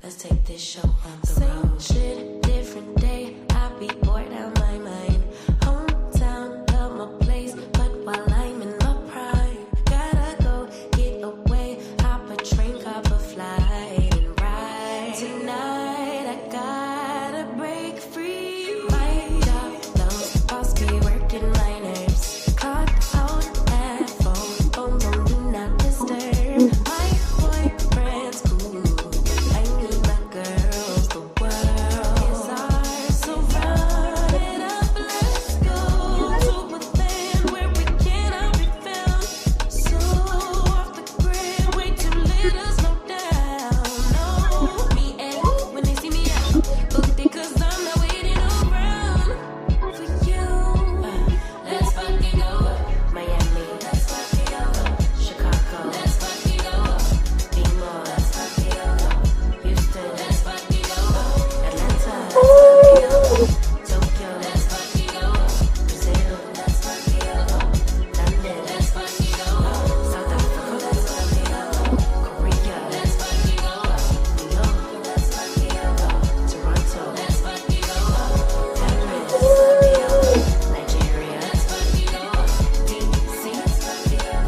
Let's take this show on the road. Same shit, different day. I be bored out my mind. Hometown, love my place, but while I'm in my prime, gotta go get away. Hop a train, cop a flight, and ride. Tonight I gotta break free. My job, those boss be working my nerves. Clock out at phone, phone, phone, do not disturb. My boyfriend's cool. I need my girls, the world is ours, so run it up, let's go to a land where we cannot be found. So off the grid, way too late to slow down. No, me and when they see me out, booked it 'cause I'm not waiting around for you. Let's fucking go, Miami. Let's fucking go, Chicago. Let's fucking go, be more. Let's fucking go, Houston. Let's fucking go, Atlanta. Let's fucking go, Tokyo. Let's fucking go, Brazil. Let's fucking go, London. Let's fucking go, South Africa. Let's fucking go, Korea. Let's fucking go, New York. Let's fucking go, Toronto. Let's fucking go, Paris. Let's fucking go, Nigeria. Let's fucking go, DC. Let's fucking go,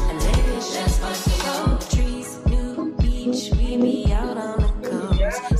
and let's fucking go. Trees, new beach, we be out on the coast.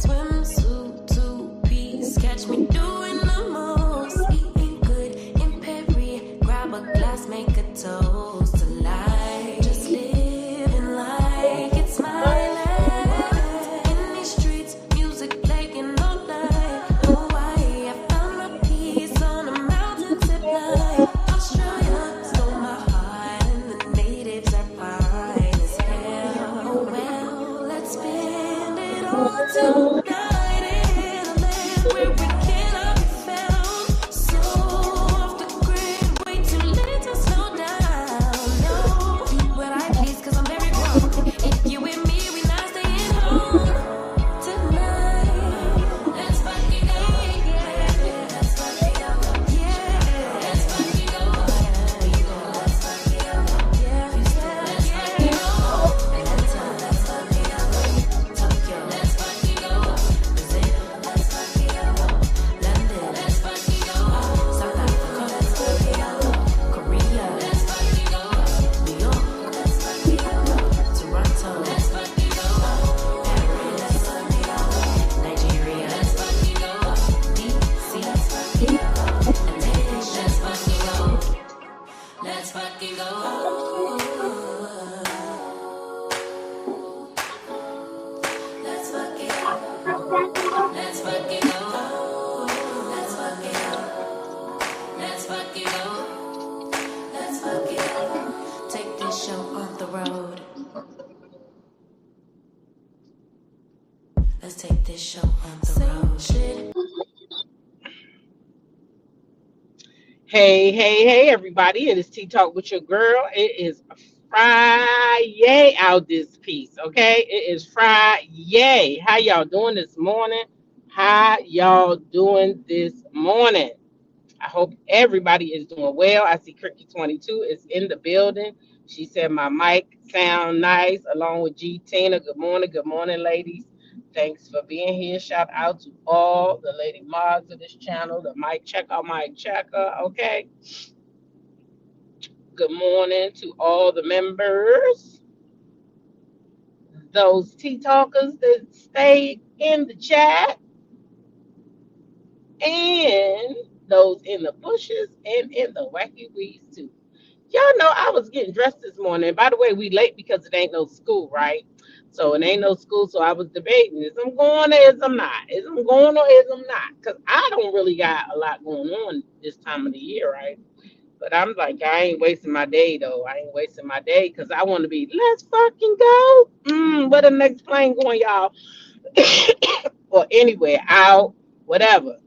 Swimsuit, two-piece, catch me doing the most. Eating good in Perry, grab a glass, make a toast to life. Just living like it's my life. In these streets, music playing all night. Hawaii, I found my peace on a mountain zip line. Australia stole my heart, and the natives are fine as hell. Oh well, let's spend it all tonight in a land where we cannot be found. So off the grid, way too late to slow down. No, do what I please 'cause I'm very grown. If you with me, we not staying home tonight. Let's fucking go, yeah. Let's fucking go, yeah. Let's fucking go, let's fucking go, yeah. Houston, let's fucking go, Atlanta, let's fucking go, Tokyo, let's fucking go, Brazil, let's fucking go, London, let's fucking go, South Africa, let's fucking go, Korea, let's fucking go, New York, let's fucking go, Toronto, let's fucking go, Paris, let's fucking go, Nigeria, let's fucking go, DC, let's fucking go, and let's fucking go. Let's fucking go. Let's fucking go. Let's fucking go. Let's fucking go. Let's fucking go. Let's fucking go. Take this show on the road. Let's take this show on the road. Shit. Hey, everybody. It is Tea Talk with your girl. It is Friday out this piece, okay? It is Friday. How y'all doing this morning? How y'all doing this morning? I hope everybody is doing well. I see Cricket 22 is in the building. She said my mic sound nice, along with G Tina. Good morning, ladies. Thanks for being here. Shout out to all the lady mods of this channel, the mic checker, okay? Good morning to all the members, those tea talkers that stayed in the chat, and those in the bushes and in the wacky weeds too. Y'all know I was getting dressed this morning. By the way, we late because it ain't no school, right? So it ain't no school, so I was debating, is I'm going or is I'm not? Is I'm going or is I'm not? Because I don't really got a lot going on this time of the year, right? But I'm like, I ain't wasting my day, though. I ain't wasting my day because I want to be, let's fucking go. Where the next plane going, y'all? Or anywhere, out, whatever.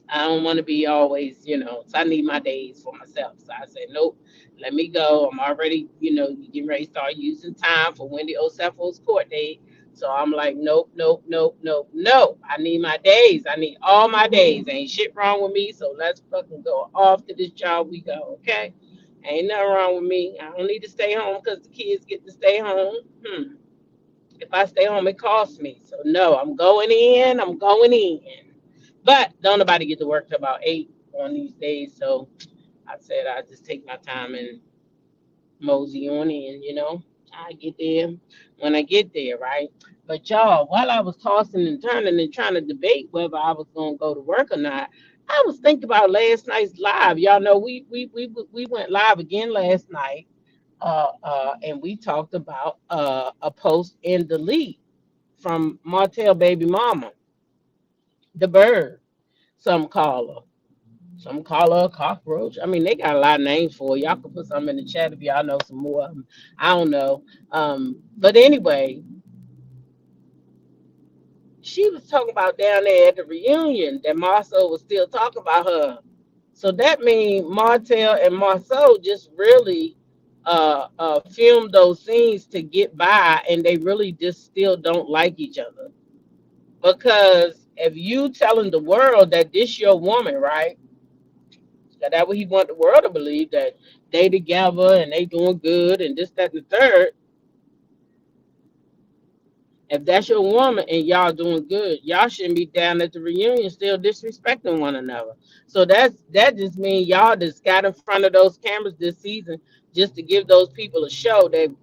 I don't want to be always, so I need my days for myself. So I said, nope, let me go. I'm already, getting ready to start using time for Wendy Osefo's court date. So I'm like, nope, nope, nope, nope, no. I need my days. I need all my days. Ain't shit wrong with me. So let's fucking go off to this job we go, okay? Ain't nothing wrong with me. I don't need to stay home because the kids get to stay home. If I stay home, it costs me. So no, I'm going in. I'm going in. But don't nobody get to work till about 8 on these days. So I said I just take my time and mosey on in, I get there when I get there, right? But y'all, while I was tossing and turning and trying to debate whether I was gonna go to work or not, I was thinking about last night's live. Y'all know we went live again last night, and we talked about a post in delete from Martell baby mama, the bird, some call her. Some call her a cockroach. I mean, they got a lot of names for it. Y'all can put some in the chat if y'all know some more of them. I don't know. But anyway, she was talking about down there at the reunion that Marceau was still talking about her. So that means Martell and Marceau just really filmed those scenes to get by, and they really just still don't like each other. Because if you telling the world that this your woman, right? That what he want the world to believe, that they together and they doing good and this, that, and the third. If that's your woman and y'all doing good, y'all shouldn't be down at the reunion still disrespecting one another. So that just means y'all just got in front of those cameras this season just to give those people a show that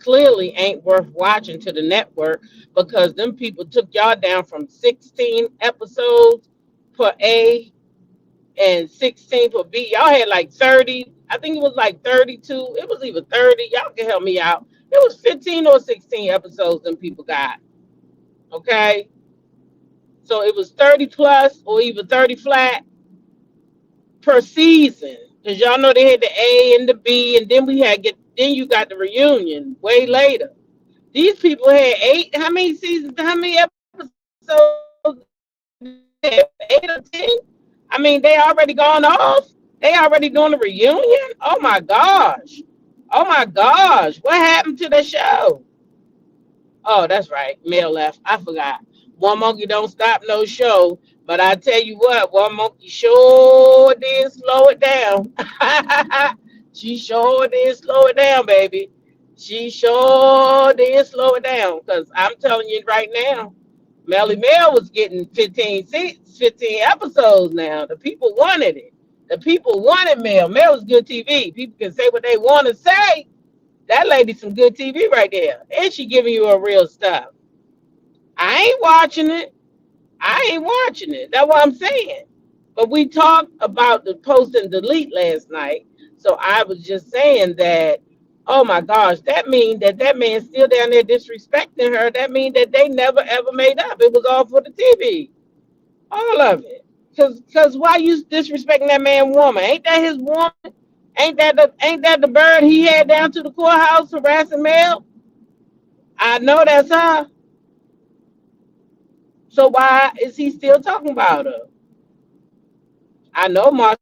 clearly ain't worth watching to the network, because them people took y'all down from 16 episodes per A and 16 for B. Y'all had like 30. I think it was like 32. It was either 30. Y'all can help me out. It was 15 or 16 episodes them people got. Okay. So it was 30 plus or even 30 flat per season. Because y'all know they had the A and the B, and then then you got the reunion way later. These people had eight. How many seasons? How many episodes? 8 or 10? I mean, they already gone off. They already doing the reunion. Oh my gosh. Oh my gosh. What happened to the show? Oh, that's right. Mel left. I forgot. One Monkey Don't Stop No Show. But I tell you what, One Monkey sure did slow it down. She sure did slow it down, baby. She sure did slow it down. Because I'm telling you right now, Melly Mel was getting 15 episodes now. The people wanted it. The people wanted Mel. Mel was good TV. People can say what they want to say. That lady's some good TV right there. And she giving you a real stuff. I ain't watching it. I ain't watching it. That's what I'm saying. But we talked about the post and delete last night. So I was just saying that, oh my gosh, that means that man's still down there disrespecting her. That means that they never ever made up. It was all for the TV. All of it. Cause why you disrespecting that man woman? Ain't that his woman? Ain't that the bird he had down to the courthouse harassing Mel? I know that's her. So why is he still talking about her? I know Marcel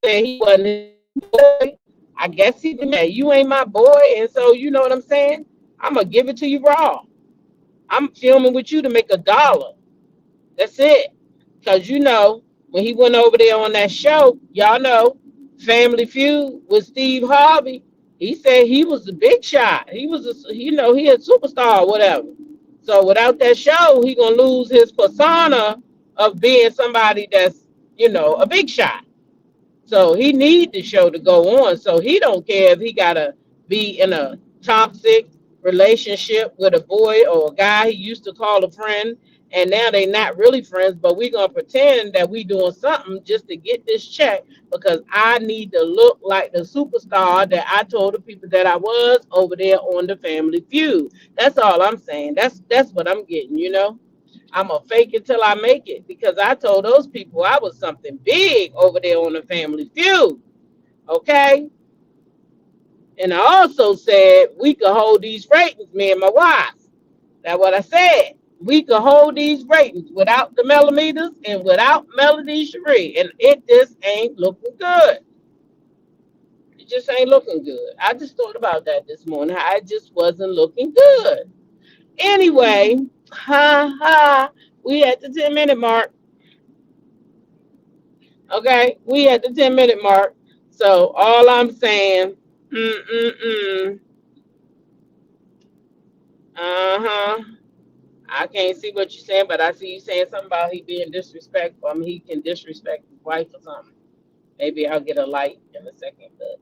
said he wasn't his boy. I guess he didn't. You ain't my boy, and so you know what I'm saying. I'm gonna give it to you raw. I'm filming with you to make $1. That's it. Because when he went over there on that show, y'all know, Family Feud with Steve Harvey, he said he was the big shot. He was, he a superstar or whatever. So without that show, he going to lose his persona of being somebody that's, a big shot. So he need the show to go on. So he don't care if he gotta be in a toxic relationship with a boy or a guy he used to call a friend, and now they not really friends, but we gonna pretend that we doing something just to get this check because I need to look like the superstar that I told the people that I was over there on the Family Feud. That's all I'm saying. That's what I'm getting. I'm going to fake it till I make it because I told those people I was something big over there on the Family Feud. Okay? And I also said we could hold these ratings, me and my wife. That's what I said. We could hold these ratings without the millimeters and without Melody Cherie. And it just ain't looking good. It just ain't looking good. I just thought about that this morning. I just wasn't looking good. Anyway, we at the 10-minute mark. Okay, we at the 10-minute mark. So all I'm saying, Uh-huh. I can't see what you're saying, but I see you saying something about he being disrespectful. I mean, he can disrespect his wife or something. Maybe I'll get a light in a second, but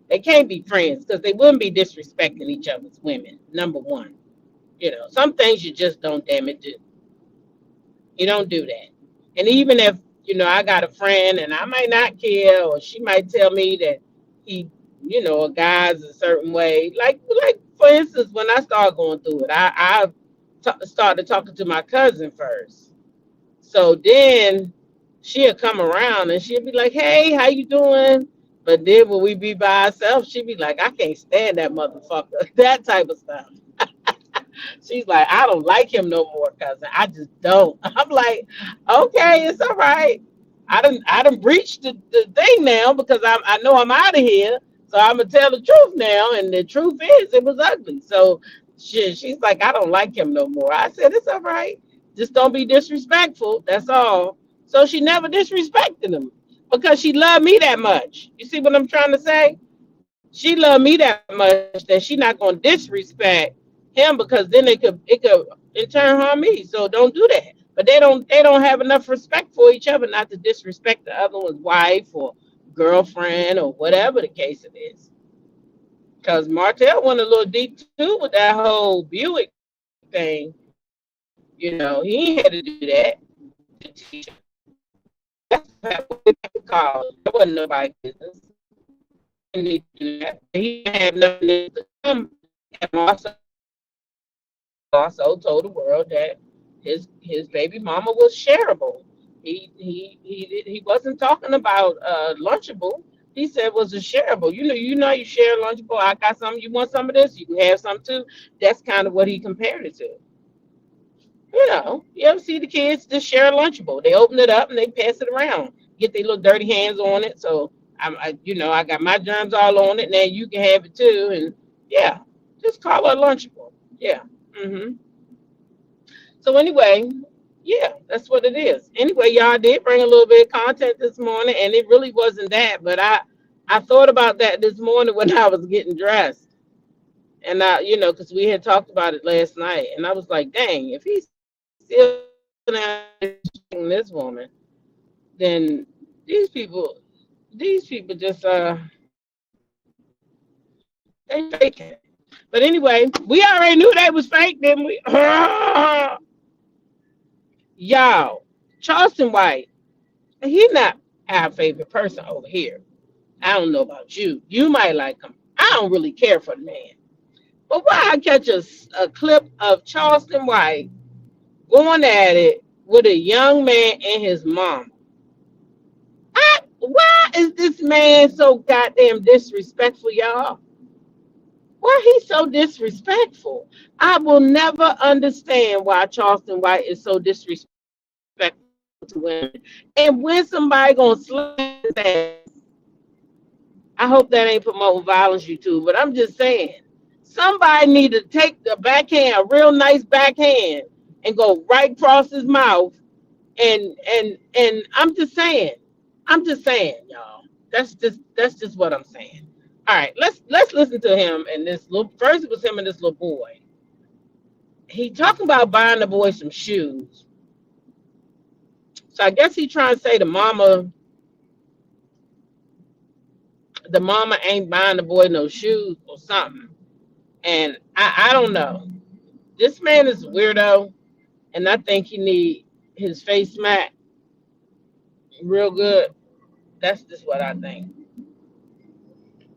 they can't be friends because they wouldn't be disrespecting each other's women. Number one, some things you just don't damn it do. You don't do that. And even if I got a friend and I might not care, or she might tell me that he, a guy's a certain way. Like for instance, when I started going through it, I started talking to my cousin first. So then she'll come around and she'll be like, "Hey, how you doing?" But then when we be by ourselves, she'll be like, "I can't stand that motherfucker." That type of stuff. She's like, "I don't like him no more, cousin. I just don't." I'm like, "Okay, it's all right. I done breached the thing now because I know I'm out of here. So I'm gonna tell the truth now, and the truth is it was ugly." So she's like, "I don't like him no more." I said, "It's all right. Just don't be disrespectful. That's all." So she never disrespected him because she loved me that much. You see what I'm trying to say? She loved me that much that she not gonna disrespect him because then it could in turn harm me. So don't do that. But they don't have enough respect for each other not to disrespect the other one's wife or girlfriend or whatever the case it is. Because Martell went a little deep too with that whole Buick thing. He ain't had to do that. That's what college. That wasn't nobody's business. He didn't need to do that. He didn't have nothing to come. And also told the world that his baby mama was shareable. He wasn't talking about Lunchable. He said was a shareable. You share Lunchable. I got some. You want some of this? You can have some too. That's kind of what he compared it to. You ever see the kids just share a Lunchable? They open it up and they pass it around. Get their little dirty hands on it. So I got my germs all on it. Now you can have it too. And yeah, just call it Lunchable. Yeah. So anyway, yeah, that's what it is. Anyway, y'all did bring a little bit of content this morning, and it really wasn't that, but I thought about that this morning when I was getting dressed, and because we had talked about it last night, and I was like, dang, if he's still this woman, then these people just they fake it. But anyway, we already knew they was fake, didn't we? Y'all, Charleston White, he's not our favorite person over here. I don't know about you. You might like him. I don't really care for the man. But why I catch a clip of Charleston White going at it with a young man and his mom? Why is this man so goddamn disrespectful, y'all? Why he's so disrespectful? I will never understand why Charleston White is so disrespectful to women. And when somebody gonna slap his ass, I hope that ain't promoting violence, you two, but I'm just saying, somebody need to take the backhand, a real nice backhand, and go right across his mouth. And I'm just saying, y'all. That's just what I'm saying. All right, let's listen to him and first it was him and this little boy. He talking about buying the boy some shoes. So I guess he trying to say the mama ain't buying the boy no shoes or something. And I don't know. This man is a weirdo, and I think he need his face smacked real good. That's just what I think.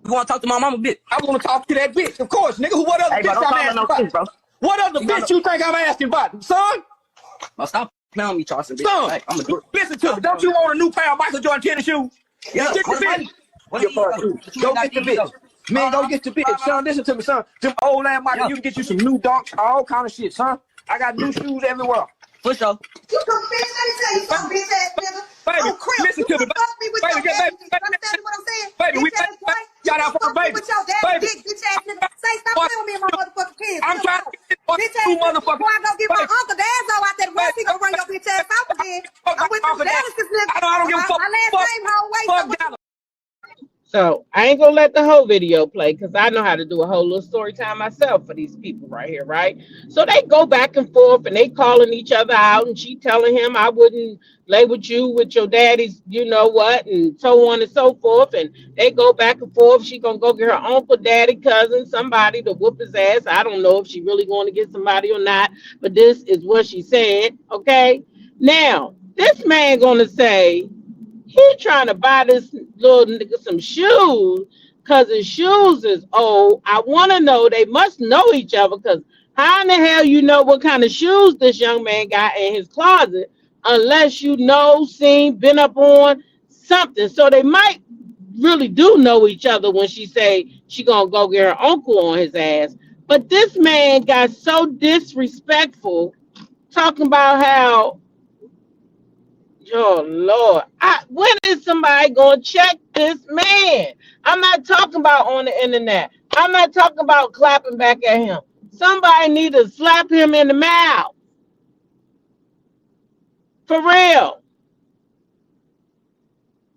You want to talk to my mama, bitch? I want to talk to that bitch, of course, nigga. What other Hey, bitch bro, I'm asking no about? shit, bro. What other bitch you think I'm asking about, son? Bro, stop playing on me, Charleston, bitch. Son, Hey, I'm gonna do it. listen to me. Don't you want a new pair of Michael Jordan tennis shoes? Yeah, Get the bitch. Go get the bitch. Man, go get the bitch, son. Listen to me, son. Them old ass Michael, you can get you some new dunks, all kind of shit, son. I got new shoes everywhere. For sure. You some bitch, let me tell you something, bitch ass nigga. Baby, Oh, crap. listen You to me. can fuck me with your daddy dick. You understand what I'm saying? Baby, we bitch ass boy. You got can out for fuck me baby. with your daddy Baby. dick, bitch ass nigga. Say, stop playing with me and my motherfucking kids. I'm trying to get this bitch ass two nigga. motherfuckers. Before I go get my uncle Danzo out there, once he gonna run your bitch ass out again. I'm with them Dallas nigga. I don't give a fuck. My last name whole way. Fuck Dallas. So I I ain't gonna let the whole video play because I know how to do a whole little story time myself for these people right here, right? So they go back and forth and they calling each other out, and she telling him, I wouldn't lay with you with your daddy's, you know what, and so on and so forth. And they go back and forth. She gonna go get her uncle, daddy, cousin, somebody to whoop his ass. I don't know if she really going to get somebody or not, but this is what she said. Okay. Now, this man gonna say he trying to buy this little nigga some shoes because his shoes is old. I want to know, they must know each other because how in the hell you know what kind of shoes this young man got in his closet unless you know, seen, been up on something. So they might really do know each other when she say she gonna go get her uncle on his ass. But this man got so disrespectful talking about how, oh Lord, when is somebody gonna check this man? I'm not talking about on the internet. I'm not talking about clapping back at him. Somebody need to slap him in the mouth. For real.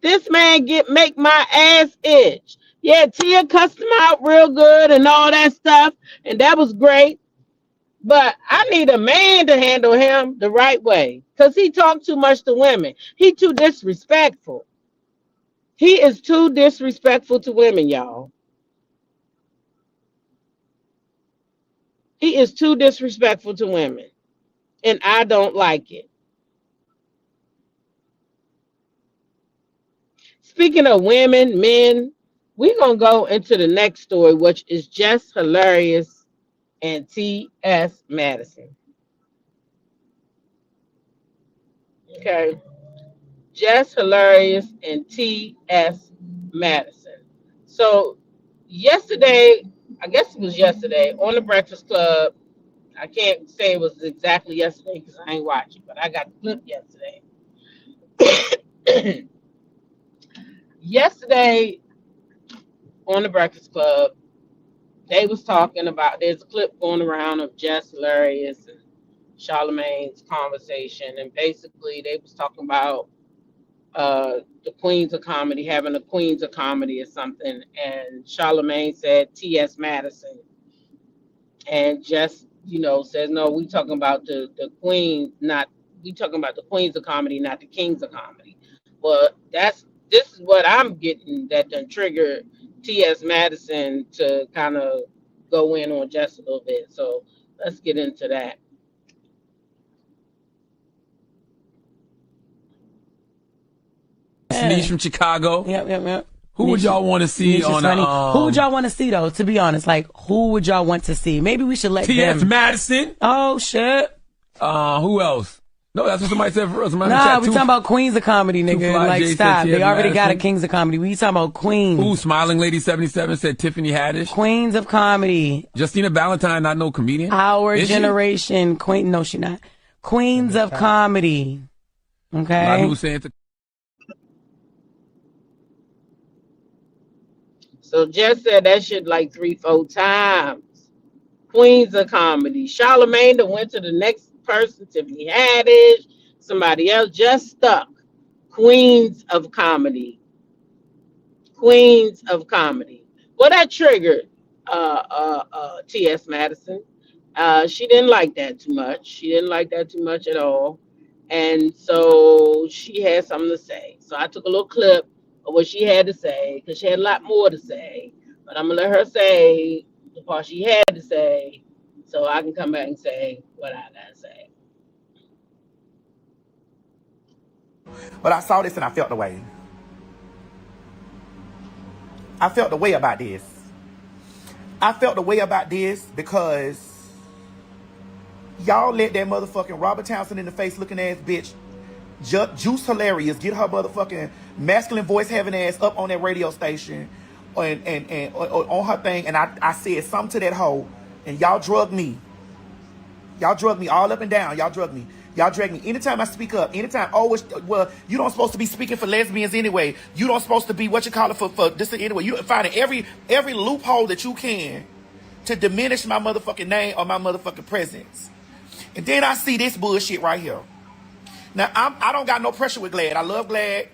This man make my ass itch. Yeah, Tia cussed him out real good and all that stuff, and that was great. But I need a man to handle him the right way because he talked too much to women. He too disrespectful. He is too disrespectful to women, y'all. He is too disrespectful to women, and I don't like it. Speaking of women, men, we're going to go into the next story, which is just hilarious, and T.S. Madison. Okay. Just hilarious and T.S. Madison. So yesterday, I guess it was yesterday, on the Breakfast Club, I can't say it was exactly yesterday because I ain't watching, but I got the clip yesterday. Yesterday on the Breakfast Club, they was talking about, there's a clip going around of Jess Hilarious and Charlemagne's conversation, and basically they was talking about the Queens of Comedy, having a Queens of Comedy or something, and Charlemagne said T.S. Madison, and Jess, you know, says, no, we talking about the Queens, not, we talking about the Queens of Comedy, not the Kings of Comedy. Well, this is what I'm getting that done triggered T.S. Madison to kind of go in on Jess a little bit. So let's get into that. Niche from Chicago. Yep. Who would y'all want to see on who would y'all want to see though? To be honest, like who would y'all want to see? Maybe we should let T.S. them. Madison. Oh shit. Who else? No, that's what somebody said for us. Nah, we talking about Queens of Comedy, nigga. Like stop. They already got a Kings of Comedy. We talking about Queens. Ooh, Smiling Lady 77 said Tiffany Haddish. Queens of Comedy. Justina Valentine, not no comedian. Our generation, Queen. No, she not. Queens of Comedy. Okay. A lot of people saying So Jess said that shit like 3-4 times. Queens of Comedy. Charlemagne went to the next person, Tiffany Haddish, somebody else, just stuck. Queens of Comedy. Queens of Comedy. Well, that triggered T.S. Madison. She didn't like that too much. She didn't like that too much at all. And so she had something to say. So I took a little clip of what she had to say, because she had a lot more to say. But I'm going to let her say the part she had to say, so I can come back and say what I got to say. But I saw this and I felt the way. I felt the way about this. I felt the way about this because y'all let that motherfucking Robert Townsend in the face looking ass bitch, Juice Hilarious, get her motherfucking masculine voice having ass up on that radio station and on her thing. And I said something to that hoe, and y'all drug me. Y'all drug me all up and down. Y'all drug me. Y'all drag me. Anytime I speak up, anytime, well, you don't supposed to be speaking for lesbians anyway. You don't supposed to be what you call it for this anyway. You finding every loophole that you can to diminish my motherfucking name or my motherfucking presence. And then I see this bullshit right here. Now I don't got no pressure with Glad. I love Glad.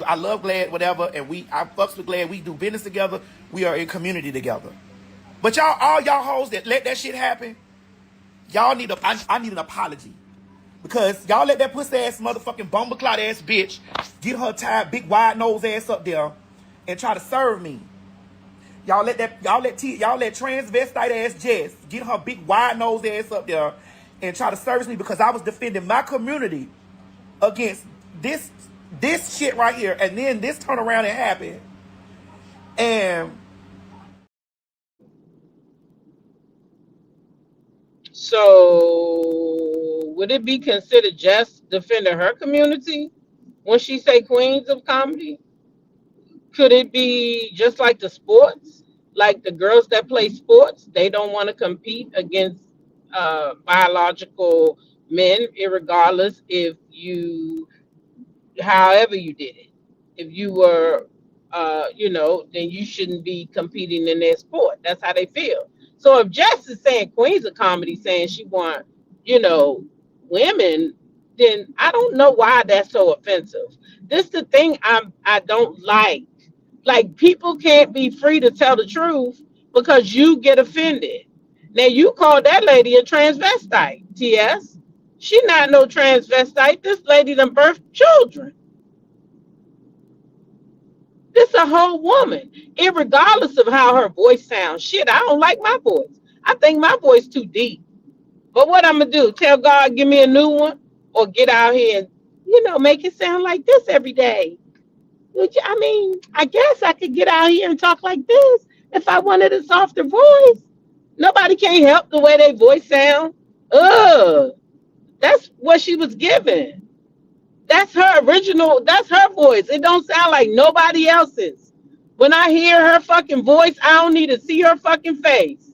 I love Glad, whatever, and I fucks with Glad. We do business together. We are in community together. But y'all, all y'all hoes that let that shit happen, y'all need I need an apology. Because y'all let that pussy ass motherfucking bumbleclot ass bitch get her tired, big wide nose ass up there and try to serve me. Y'all let transvestite ass Jess get her big wide nose ass up there and try to service me because I was defending my community against this shit right here, and then this turnaround and happened. And so would it be considered just defending her community when she say queens of comedy? Could it be just like the sports? Like the girls that play sports, they don't want to compete against biological men, irregardless if you, however you did it. If you were, then you shouldn't be competing in their sport. That's how they feel. So if Jess is saying Queens of Comedy, saying she want, women, then I don't know why that's so offensive. This the thing I don't like. Like people can't be free to tell the truth because you get offended. Now you called that lady a transvestite, TS. She not no transvestite. This lady done birthed children. This a whole woman, irregardless of how her voice sounds. Shit, I don't like my voice. I think my voice too deep. But what I'm gonna do? Tell God, give me a new one, or get out here and make it sound like this every day. I guess I could get out here and talk like this if I wanted a softer voice. Nobody can't help the way their voice sound. Ugh, that's what she was given. That's her original. That's her voice. It don't sound like nobody else's. When I hear her fucking voice, I don't need to see her fucking face.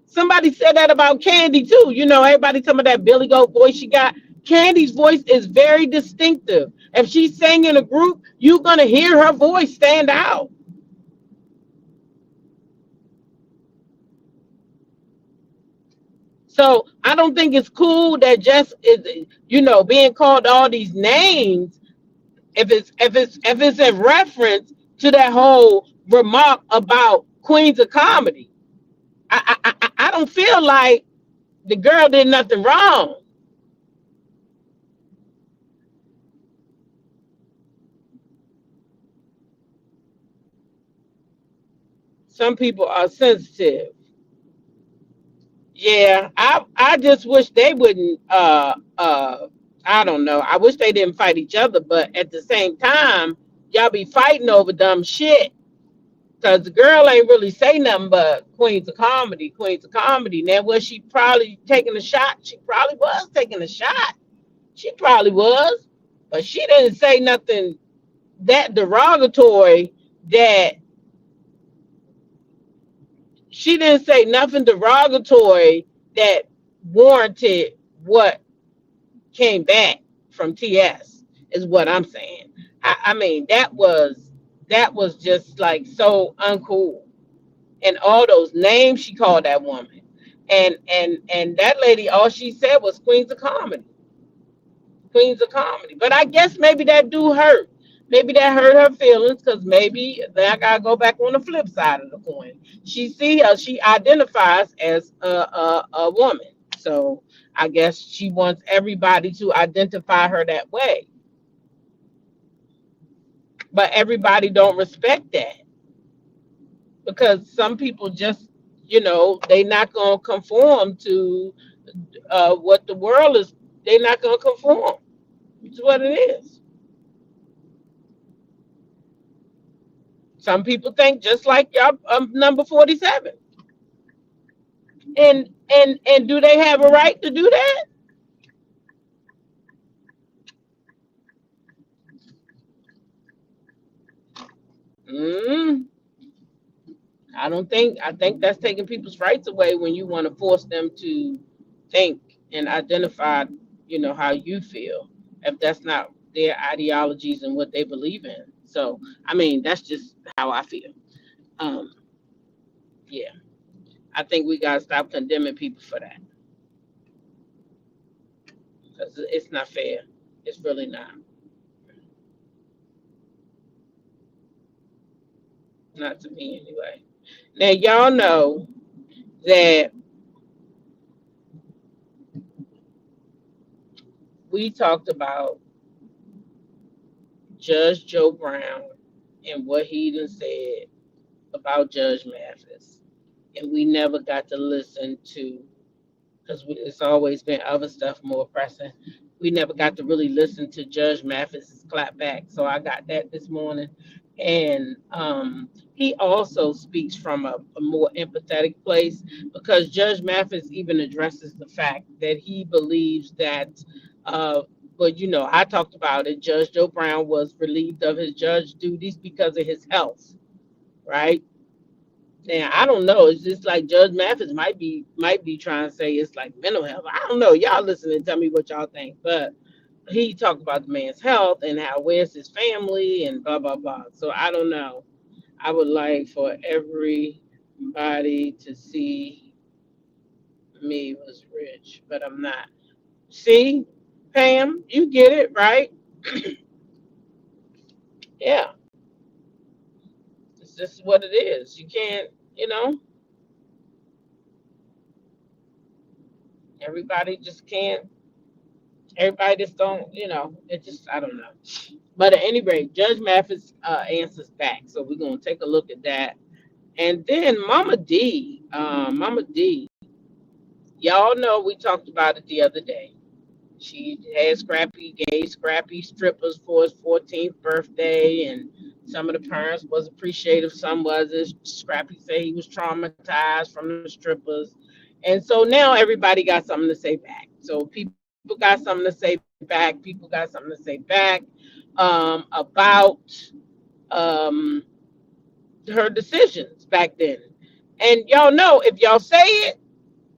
Somebody said that about Candy too. Everybody talking about that Billy Goat voice she got. Candy's voice is very distinctive. If she sang in a group, you're gonna hear her voice stand out. So I don't think it's cool that Jess is, being called all these names. If it's a reference to that whole remark about Queens of Comedy, I don't feel like the girl did nothing wrong. Some people are sensitive. Yeah, I just wish they wouldn't I don't know. I wish they didn't fight each other, but at the same time, y'all be fighting over dumb shit. Cause the girl ain't really say nothing but Queens of Comedy, Queens of Comedy. Now was she probably taking a shot? She probably was taking a shot. She probably was. But she didn't say nothing that derogatory that she didn't say nothing derogatory that warranted what came back from TS is what I'm saying. I mean that was just like so uncool. And all those names she called that woman. And that lady, all she said was Queens of Comedy. Queens of Comedy. But I guess maybe that do hurt. Maybe that hurt her feelings because maybe then I gotta go back on the flip side of the coin. She identifies as a woman. So I guess she wants everybody to identify her that way. But everybody don't respect that. Because some people just, they not gonna conform to what the world is. They're not gonna conform. It's what it is. Some people think just like y'all, number 47. And do they have a right to do that? Mm, I don't think. I think that's taking people's rights away when you want to force them to think and identify, how you feel. If that's not their ideologies and what they believe in. So, I mean, that's just how I feel. Um, yeah, I think we gotta stop condemning people for that because it's not fair. It's really not. Not to me anyway. Now y'all know that we talked about Judge Joe Brown and what he done said about Judge Mathis. And we never got to listen to, because it's always been other stuff more pressing. We never got to really listen to Judge Mathis's clap back. So I got that this morning. And he also speaks from a more empathetic place, because Judge Mathis even addresses the fact that he believes that, but you know, I talked about it. Judge Joe Brown was relieved of his judge duties because of his health, right? Now I don't know. It's just like Judge Mathis might be trying to say it's like mental health. I don't know. Y'all listen and tell me what y'all think. But he talked about the man's health and how where's his family and blah blah blah. So I don't know. I would like for everybody to see me was rich, but I'm not. See, Pam, you get it, right? Yeah, it's just what it is. You can't, you know, everybody just can't. Everybody just don't, you know, it just, I don't know. But at any rate, Judge Mathis answers back. So we're going to take a look at that. And then Mama D, y'all know we talked about it the other day. She had Scrappy, gave Scrappy strippers for his 14th birthday. And some of the parents was appreciative, some wasn't. Scrappy said he was traumatized from the strippers. And so now everybody got something to say back. So people got something to say back. People got something to say back about um, her decisions back then. And y'all know if y'all say it,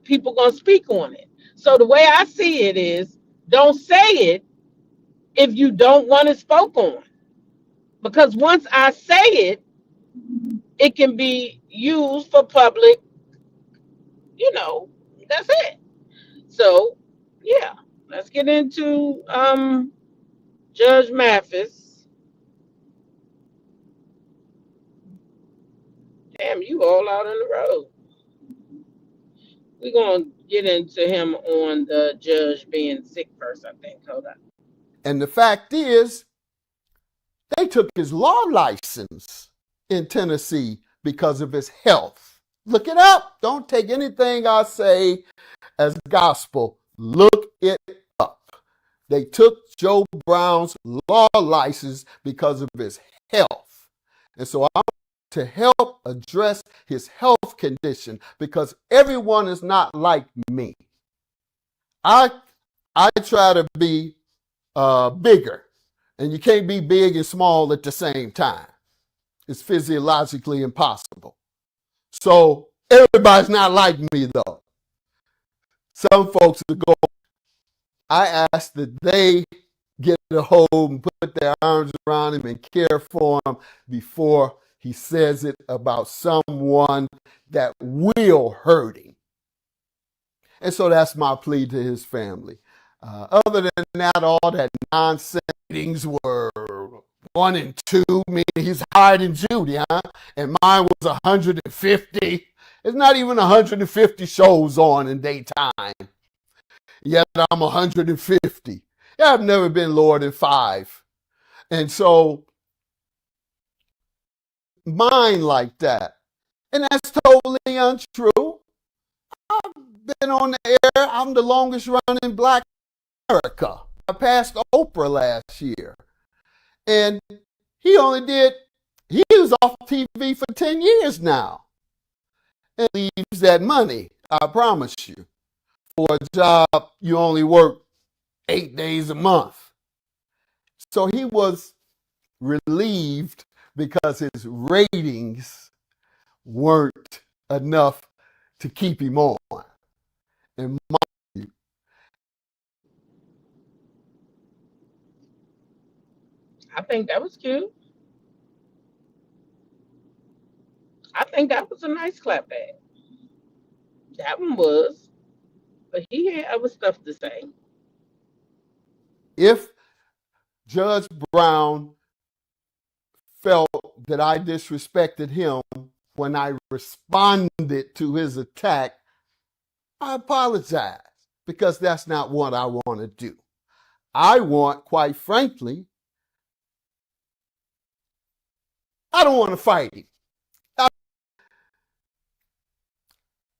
people gonna speak on it. So the way I see it is, don't say it if you don't want it spoke on. Because once I say it, it can be used for public, you know, that's it. So yeah, let's get into Judge Mathis. Damn, you all out on the road. We're going to get into him on the judge being sick first, I think. Hold on. And the fact is, they took his law license in Tennessee because of his health. Look it up. Don't take anything I say as gospel. Look it up. They took Joe Brown's law license because of his health. And so I'm to help address his health condition, because everyone is not like me. I try to be bigger, and you can't be big and small at the same time. It's physiologically impossible. So everybody's not like me, though. Some folks go, I ask that they get a hold and put their arms around him and care for him before he says it about someone that will hurt him. And so that's my plea to his family. Other than that, all that nonsense ratings were 1 and 2, meaning he's higher than Judy, huh? And mine was 150. There's not even 150 shows on in daytime. Yet I'm 150. Yeah, I've never been lower than 5. And so mine like that. And that's totally untrue. I've been on the air. I'm the longest running Black America. I passed Oprah last year. And he was off TV for 10 years now. And leaves that money, I promise you. For a job, you only work 8 days a month. So he was relieved because his ratings weren't enough to keep him on. And I think that was cute. I think that was a nice clapback. That one was. But he had other stuff to say. if Judge Brown felt that I disrespected him when I responded to his attack. I apologize, because that's not what I want to do. I want, quite frankly, I don't want to fight him.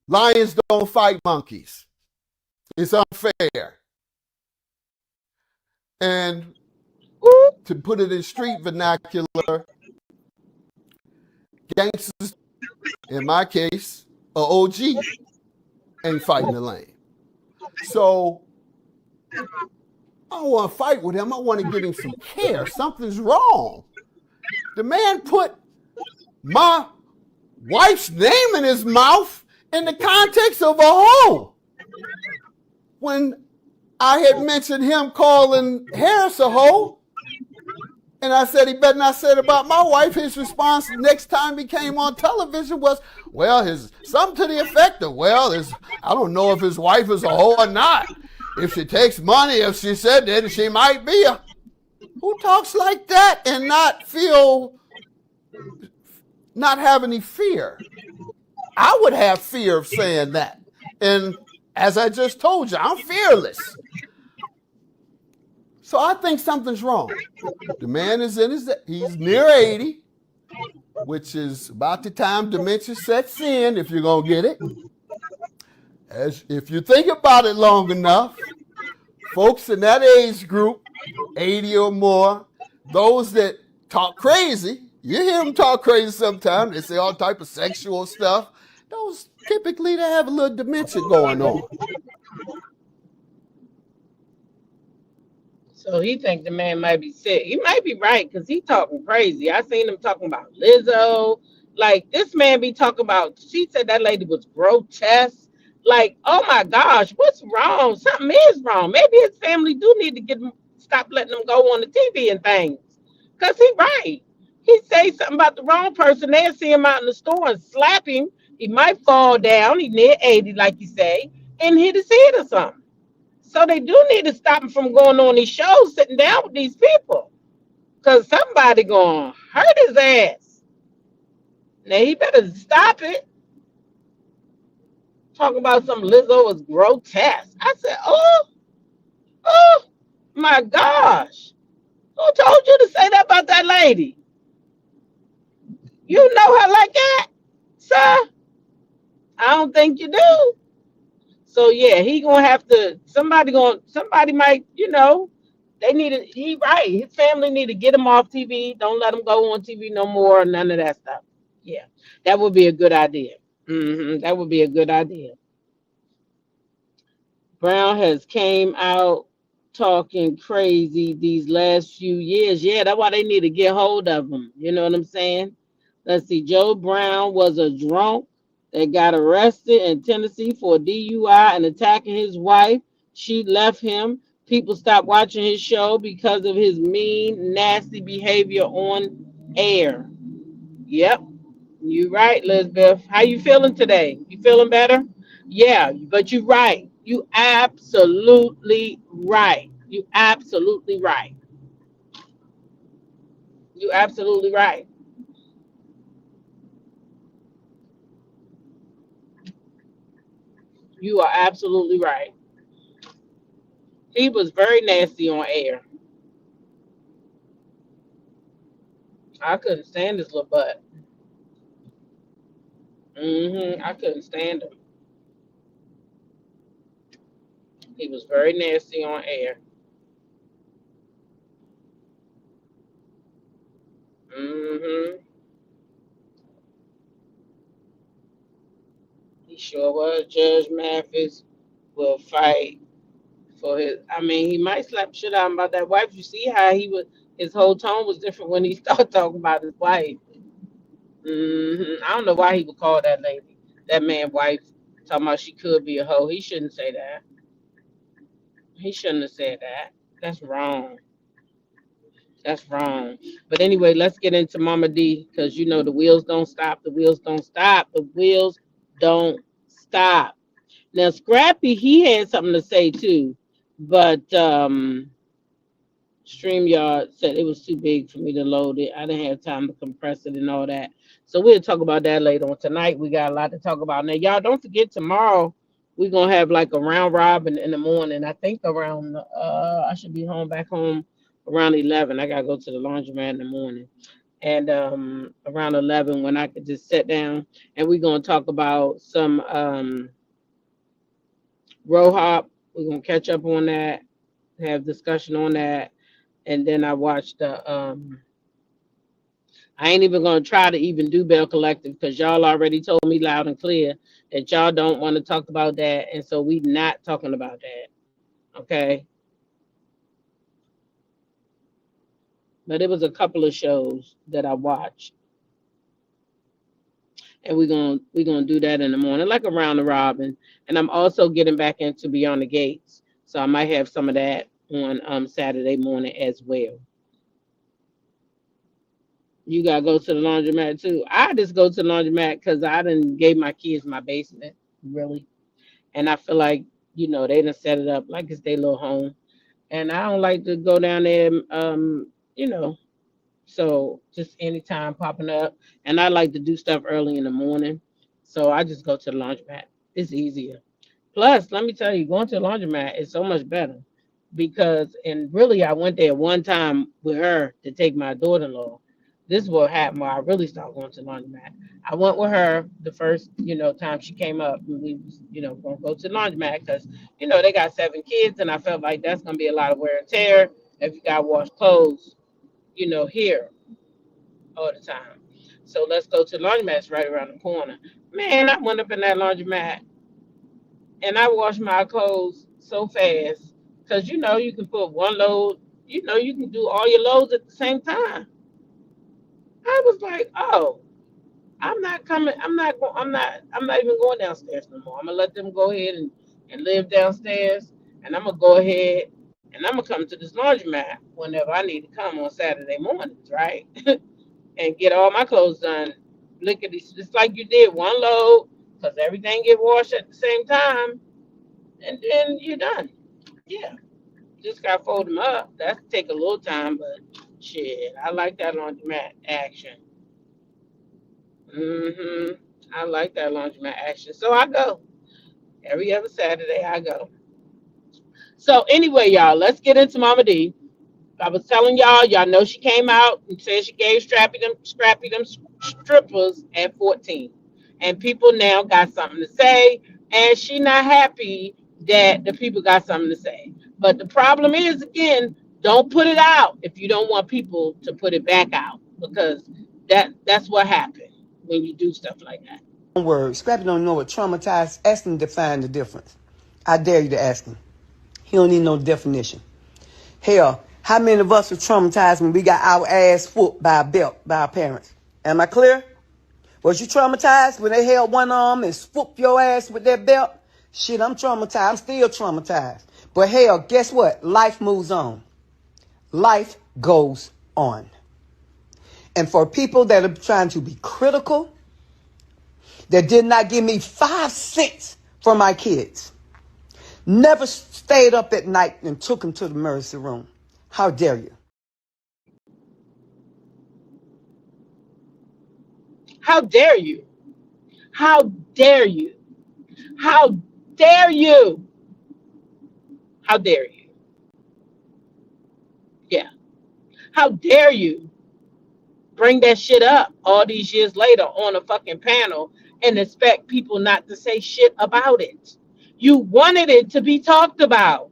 Lions don't fight monkeys. It's unfair. And to put it in street vernacular, gangsters, in my case, a OG, ain't fighting the lane. So I don't want to fight with him. I want to get him some care. Something's wrong. The man put my wife's name in his mouth in the context of a hoe. When I had mentioned him calling Harris a hoe, and I said he better not say it about my wife, his response next time he came on television was, well, something to the effect of, well, I don't know if his wife is a hoe or not. If she takes money, if she said that, she might be a... Who talks like that and not have any fear? I would have fear of saying that. And as I just told you, I'm fearless. So I think something's wrong. The man is he's near 80, which is about the time dementia sets in, if you're going to get it. If you think about it long enough, folks in that age group, 80 or more, those that talk crazy, you hear them talk crazy sometimes. They say all type of sexual stuff. Those typically they have a little dementia going on. So he think the man might be sick. He might be right, because he talking crazy. I seen him talking about Lizzo. Like, this man be talking about, she said that lady was grotesque. Like, oh my gosh, what's wrong? Something is wrong. Maybe his family do need to stop letting him go on the TV and things. Because he right. He say something about the wrong person. They'll see him out in the store and slap him. He might fall down. He near 80, like you say, and hit his head or something. So they do need to stop him from going on these shows, sitting down with these people. Because somebody going to hurt his ass. Now, he better stop it. Talking about some Lizzo was grotesque. I said, oh, my gosh. Who told you to say that about that lady? You know her like that, sir? I don't think you do. So yeah, he gonna have to. Somebody might, he right. His family need to get him off TV. Don't let him go on TV no more. None of that stuff. Yeah, that would be a good idea. That would be a good idea. Brown has came out talking crazy these last few years. Yeah, that's why they need to get hold of him. You know what I'm saying? Let's see. Joe Brown was a drunk that got arrested in Tennessee for DUI and attacking his wife. She left him. People stopped watching his show because of his mean, nasty behavior on air. Yep. You right, Elizabeth. How you feeling today? You feeling better? Yeah, but you're right. You absolutely right. You absolutely right. You absolutely right. You are absolutely right. He was very nasty on air. I couldn't stand his little butt. I couldn't stand him. He was very nasty on air. He sure was. Judge Mathis will fight for his. I mean, he might slap shit out about that wife. You see how his whole tone was different when he started talking about his wife. I don't know why he would call that man wife, talking about she could be a hoe. He shouldn't say that. He shouldn't have said that. That's wrong. That's wrong. But anyway, let's get into Mama D, because the wheels don't stop. The wheels don't stop. The wheels don't stop. Now, Scrappy, he had something to say too, but StreamYard said it was too big for me to load it. I didn't have time to compress it and all that. So we'll talk about that later on. Tonight we got a lot to talk about. Now y'all don't forget tomorrow we're gonna have like a round robin in the morning. I think around I should be back home around 11. I gotta go to the laundromat in the morning. And around 11 when I could just sit down and we're gonna talk about some row hop. We're gonna catch up on that, have discussion on that. And then I watched I ain't even gonna try to even do Bell Collective because y'all already told me loud and clear that y'all don't want to talk about that, and so we not talking about that. Okay. But it was a couple of shows that I watched. And we're gonna do that in the morning, like around the robin. And I'm also getting back into Beyond the Gates. So I might have some of that on Saturday morning as well. You gotta go to the laundromat too. I just go to the laundromat because I done gave my kids my basement, really. And I feel like, they done set it up like it's their little home. And I don't like to go down there, you know, so just anytime popping up. And I like to do stuff early in the morning. So I just go to the laundromat. It's easier. Plus, let me tell you, going to the laundromat is so much better because, and really, I went there one time with her to take my daughter-in-law. This is what happened where I really started going to the laundromat. I went with her the first, time she came up. And we was, going to go to the laundromat because, they got 7 kids, and I felt like that's going to be a lot of wear and tear if you got to wash clothes, here all the time. So let's go to the laundromat. It's right around the corner. Man, I went up in that laundromat and I washed my clothes so fast because you can put one load, you can do all your loads at the same time. I was like, oh, I'm not coming. I'm not even going downstairs no more. I'm gonna let them go ahead and live downstairs, and I'm gonna go ahead and I'm gonna come to this laundromat whenever I need to come on Saturday mornings, right? And get all my clothes done. Lickety, just like you did one load, because everything get washed at the same time, and then you're done. Yeah, just gotta fold them up. That take a little time, but shit, I like that laundromat action. I like that laundromat action. So I go every other Saturday. I go. So anyway, y'all, let's get into Mama D. I was telling y'all know she came out and said she gave Scrappy them strippers at 14. And people now got something to say. And she not happy that the people got something to say. But the problem is, again, don't put it out if you don't want people to put it back out. Because that's what happened when you do stuff like that. Word. Scrappy don't know what traumatized. Ask him to define the difference. I dare you to ask him. He don't need no definition. Hell, how many of us were traumatized when we got our ass whooped by a belt by our parents? Am I clear? Was you traumatized when they held one arm and swooped your ass with that belt? Shit, I'm traumatized. I'm still traumatized. But hell, guess what? Life moves on. Life goes on. And for people that are trying to be critical, that did not give me 5 cents for my kids, never stayed up at night and took them to the emergency room. How dare you? How dare you? How dare you? How dare you? How dare you? Yeah. How dare you bring that shit up all these years later on a fucking panel and expect people not to say shit about it? You wanted it to be talked about.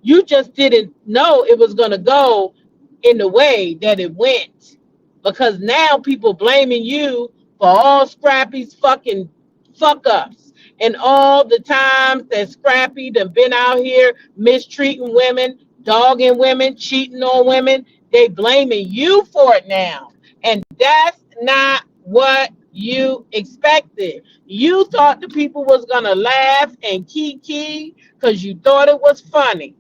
You just didn't know it was going to go in the way that it went. Because now people blaming you for all Scrappy's fucking fuck ups and all the times that Scrappy done been out here mistreating women, dogging women, cheating on women. They blaming you for it now. And that's not what you expected. You thought the people was going to laugh and kiki because you thought it was funny.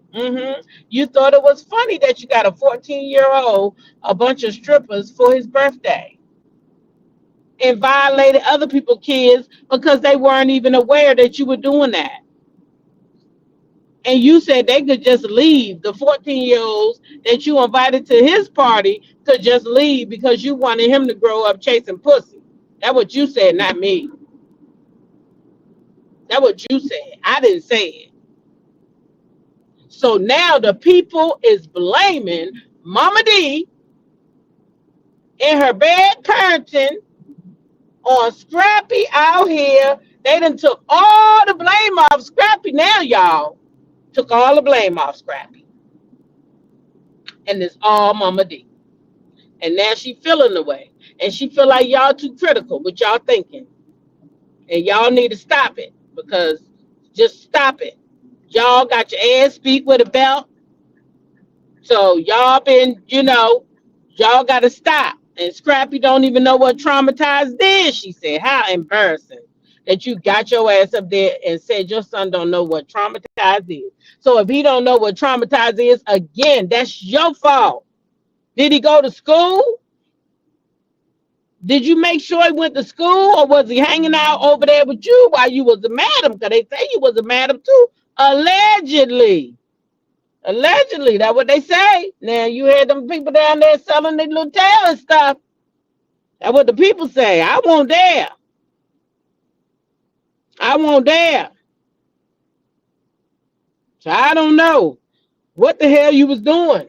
You thought it was funny that you got a 14-year-old, a bunch of strippers for his birthday, and violated other people's kids because they weren't even aware that you were doing that. And you said they could just leave. The 14-year-olds that you invited to his party could just leave because you wanted him to grow up chasing pussy. That's what you said, not me. That's what you said. I didn't say it. So now the people is blaming Mama D and her bad parenting on Scrappy out here. They done took all the blame off Scrappy. Now y'all took all the blame off Scrappy. And it's all Mama D. And now she feeling the way. And she feel like y'all too critical with y'all thinking. And y'all need to stop it. Because just stop it. Y'all got your ass beat with a belt. So y'all been, y'all got to stop. And Scrappy don't even know what traumatized is, she said. How embarrassing that you got your ass up there and said your son don't know what traumatized is. So if he don't know what traumatized is, again, that's your fault. Did he go to school? Did you make sure he went to school, or was he hanging out over there with you while you was a madam? Because they say you was a madam too. Allegedly. Allegedly, that's what they say. Now, you hear them people down there selling their little tail and stuff. That's what the people say. I won't dare. I won't dare. So I don't know what the hell you was doing.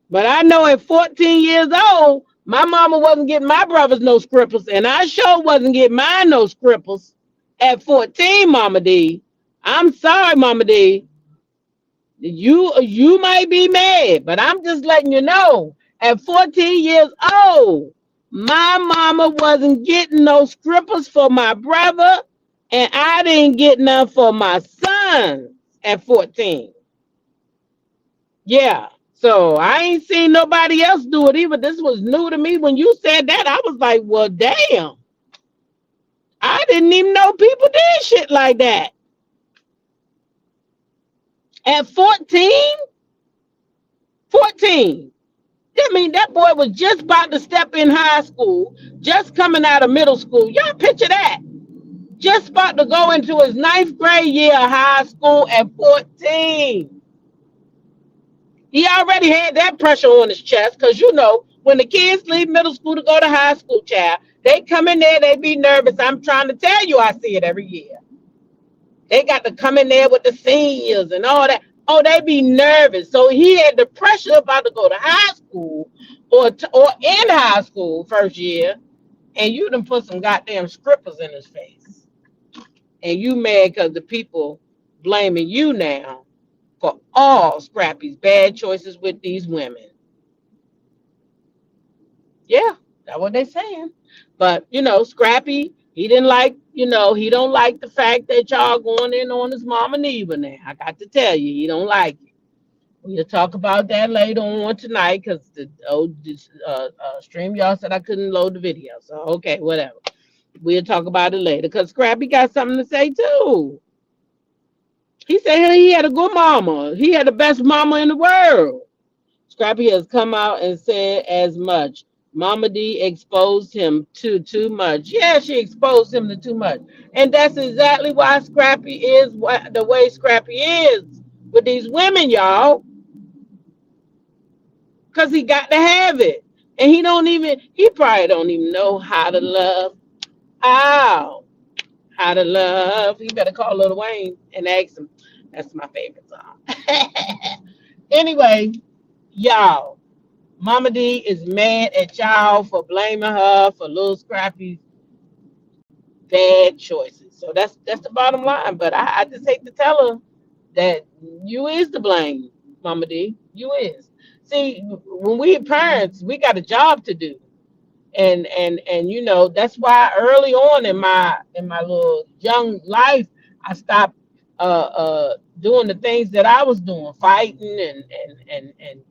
But I know at 14 years old, my mama wasn't getting my brothers no scripples, and I sure wasn't getting mine no scripples at 14, Mama D. I'm sorry, Mama D. You might be mad, but I'm just letting you know. At 14 years old, my mama wasn't getting no scrippers for my brother, and I didn't get none for my son at 14. Yeah. So I ain't seen nobody else do it either. This was new to me. When you said that, I was like, well, damn. I didn't even know people did shit like that. At 14? 14. I mean, that boy was just about to step in high school, just coming out of middle school. Y'all picture that. Just about to go into his 9th grade year of high school at 14. He already had that pressure on his chest because, when the kids leave middle school to go to high school, child, they come in there, they be nervous. I'm trying to tell you, I see it every year. They got to come in there with the seniors and all that. Oh, they be nervous. So he had the pressure about to go to high school or in high school first year, and you done put some goddamn scrippers in his face. And you mad because the people blaming you now for all Scrappy's bad choices with these women. Yeah, that's what they saying. But, Scrappy, he didn't like, he don't like the fact that y'all going in on his mama Neva now. I got to tell you, he don't like it. We'll talk about that later on tonight because the stream y'all said I couldn't load the video. So, okay, whatever. We'll talk about it later because Scrappy got something to say, too. He said he had a good mama. He had the best mama in the world. Scrappy has come out and said as much. Mama D exposed him to too much. Yeah, she exposed him to too much. And that's exactly why Scrappy is the way Scrappy is with these women, y'all. Because he got to have it. And he probably don't even know how to love. How to love. You better call Lil Wayne and ask him. That's my favorite song. Anyway, y'all, Mama D is mad at y'all for blaming her for Lil Scrappy's bad choices. So that's the bottom line. But I just hate to tell her that you is to blame, Mama D. You is. See, when we parents, we got a job to do. And that's why early on in my little young life, I stopped doing the things that I was doing, fighting and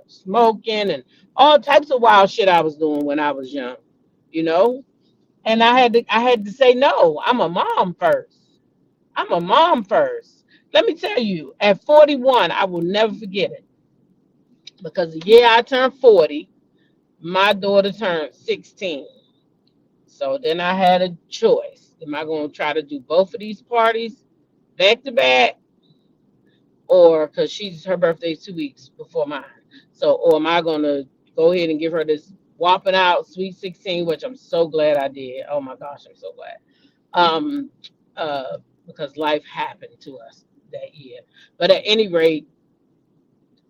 smoking and all types of wild shit I was doing when I was young, and I had to say no. I'm a mom first. Let me tell you, at 41, I will never forget it because the year I turned 40, my daughter turned 16. So then I had a choice. Am I going to try to do both of these parties back to back? or because her birthday's 2 weeks before mine. So, or am I gonna go ahead and give her this whopping out sweet 16, which I'm so glad I did. Oh my gosh, I'm so glad. Um, because life happened to us that year. But at any rate,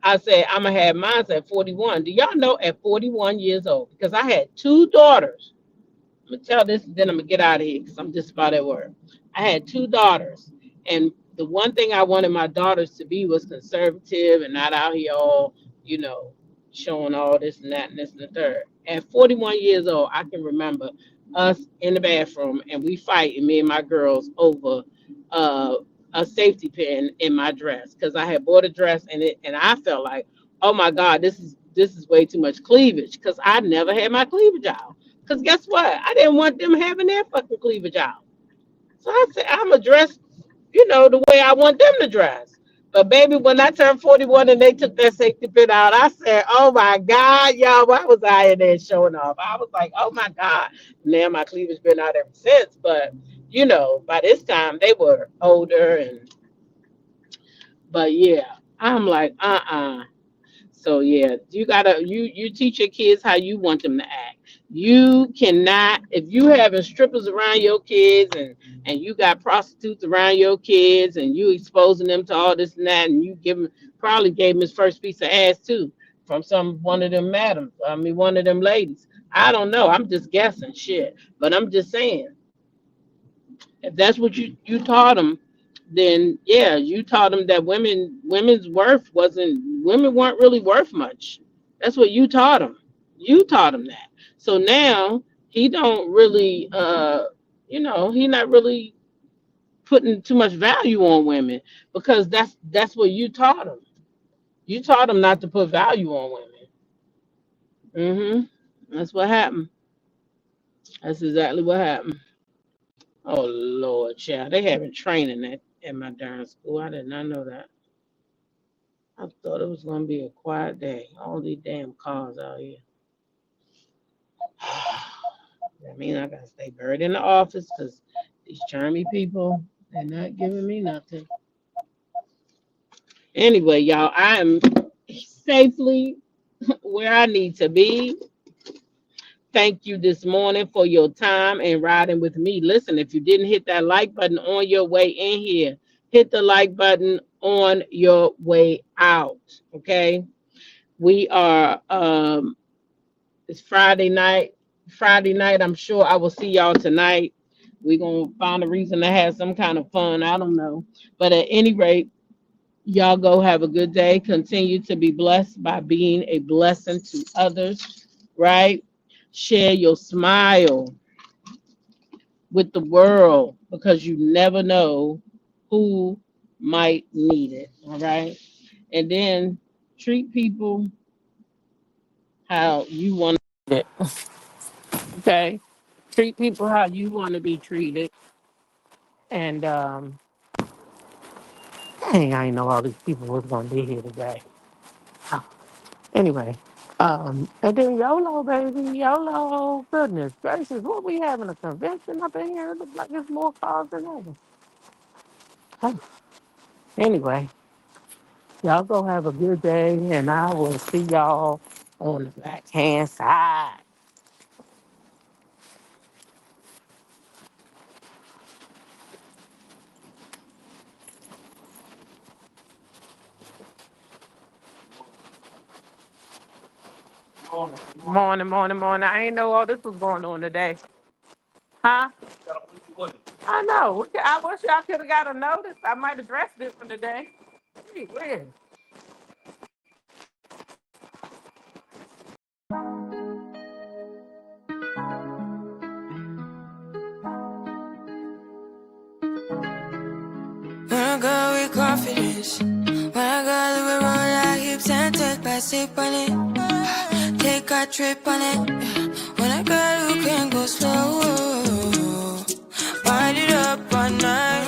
I said I'm gonna have mine at 41. Do y'all know at 41 years old? Because I had two daughters. I'm gonna tell this, and then I'm gonna get out of here because I'm just about at work. I had two daughters, and the one thing I wanted my daughters to be was conservative and not out here all, you know, showing all this and that and this and the third. At 41 years old, I can remember us in the bathroom and we fighting, me and my girls, over uh, a safety pin in my dress because I had bought a dress and I felt like, oh my God, this is way too much cleavage because I never had my cleavage out. Because guess what? I didn't want them having their fucking cleavage out. So I said, I'm going to dress, you know, the way I want them to dress. But baby, when I turned 41 and they took that safety pin out, I said, oh my God, y'all, why was I in there showing off? I was like, oh my God. Now my cleavage been out ever since. But, you know, by this time they were older but yeah, I'm like, So yeah, you teach your kids how you want them to act. You cannot, if you having strippers around your kids and you got prostitutes around your kids and you exposing them to all this and that, and you probably gave him his first piece of ass too from one of them madams. I mean, one of them ladies. I don't know. I'm just guessing shit, but I'm just saying if that's what you taught them, then yeah, you taught them that women's worth women weren't really worth much. That's what you taught them. You taught him that. So now he don't really he not really putting too much value on women because that's what you taught him. You taught him not to put value on women. That's what happened. That's exactly what happened. Oh Lord, child. They having training at my darn school. I did not know that. I thought it was gonna be a quiet day. All these damn cars out here. That means I gotta stay buried in the office because these charmy people, they're not giving me nothing. Anyway, y'all, I am safely where I need to be. Thank you this morning for your time and riding with me. Listen, if you didn't hit that like button on your way in here, hit the like button on your way out. Okay. We are it's Friday night. I'm sure I will see y'all tonight. We're gonna find a reason to have some kind of fun. I don't know. But at any rate, y'all go have a good day. Continue to be blessed by being a blessing to others, right? Share your smile with the world because you never know who might need it. All right. And then treat people how you want it. Okay. Treat people how you want to be treated. And dang, I didn't know all these people was gonna be here today. Anyway. And then YOLO, baby, YOLO. Goodness gracious, what we having a convention up in here? It looks like there's more cars than ever. Huh. Anyway, y'all go have a good day, and I will see y'all on the back hand side. Morning, morning, morning. I ain't know all this was going on today. Huh? I know. I wish y'all could have got a notice. I might have dressed different today. Gee whiz. When I go with confidence, when I go the way roll like hips and take back sip on it, take a trip on it. When I go, you can go slow, wind it up all night.